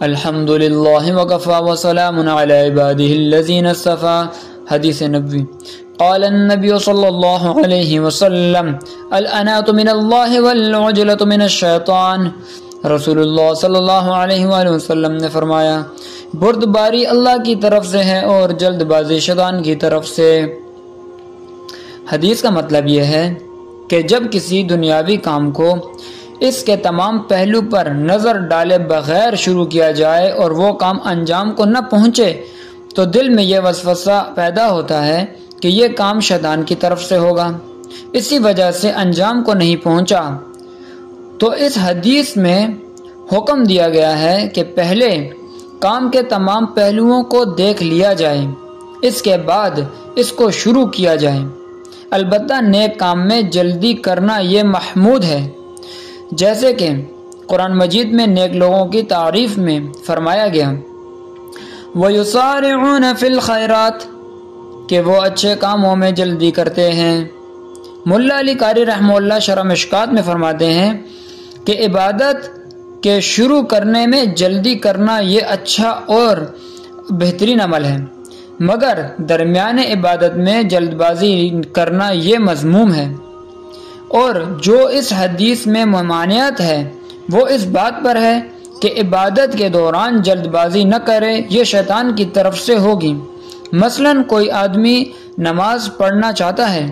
الحمدللہ وکفی وسلام علی عبادہ الذین اصطفی۔ حدیث نبوی۔ قال النبی صلی اللہ علیہ وسلم الانات من اللہ والعجلۃ من الشیطان۔ رسول اللہ صلی اللہ علیہ وآلہ وسلم نے فرمایا بردباری اللہ کی طرف سے ہے اور جلد بازی شیطان کی طرف سے۔ حدیث کا مطلب یہ ہے کہ جب کسی دنیاوی کام کو اس کے تمام پہلو پر نظر ڈالے بغیر شروع کیا جائے اور وہ کام انجام کو نہ پہنچے تو دل میں یہ وسوسہ پیدا ہوتا ہے کہ یہ کام شیطان کی طرف سے ہوگا، اسی وجہ سے انجام کو نہیں پہنچا۔ تو اس حدیث میں حکم دیا گیا ہے کہ پہلے کام کے تمام پہلوؤں کو دیکھ لیا جائے، اس کے بعد اس کو شروع کیا جائے۔ البتہ نیک کام میں جلدی کرنا یہ محمود ہے، جیسے کہ قرآن مجید میں نیک لوگوں کی تعریف میں فرمایا گیا وَيُسَارِعُونَ فِي الْخَيْرَاتِ کہ وہ اچھے کاموں میں جلدی کرتے ہیں۔ ملا علی قاری رحمہ اللہ شرح مشکات میں فرماتے ہیں کہ عبادت کے شروع کرنے میں جلدی کرنا یہ اچھا اور بہترین عمل ہے، مگر درمیان عبادت میں جلد بازی کرنا یہ مذموم ہے۔ اور جو اس حدیث میں ممانعت ہے وہ اس بات پر ہے کہ عبادت کے دوران جلد بازی نہ کرے، یہ شیطان کی طرف سے ہوگی۔ مثلا کوئی آدمی نماز پڑھنا چاہتا ہے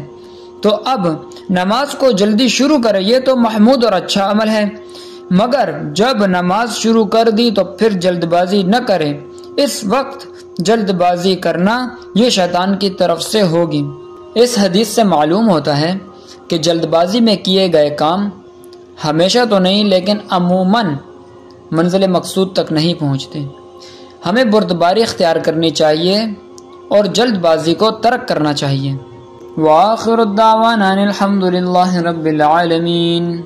تو اب نماز کو جلدی شروع کرے، یہ تو محمود اور اچھا عمل ہے، مگر جب نماز شروع کر دی تو پھر جلد بازی نہ کرے، اس وقت جلد بازی کرنا یہ شیطان کی طرف سے ہوگی۔ اس حدیث سے معلوم ہوتا ہے کہ جلد بازی میں کیے گئے کام ہمیشہ تو نہیں لیکن عموماً منزل مقصود تک نہیں پہنچتے۔ ہمیں بردباری اختیار کرنی چاہیے اور جلد بازی کو ترک کرنا چاہیے۔ وآخر الدعوانا الحمد للہ رب العالمین۔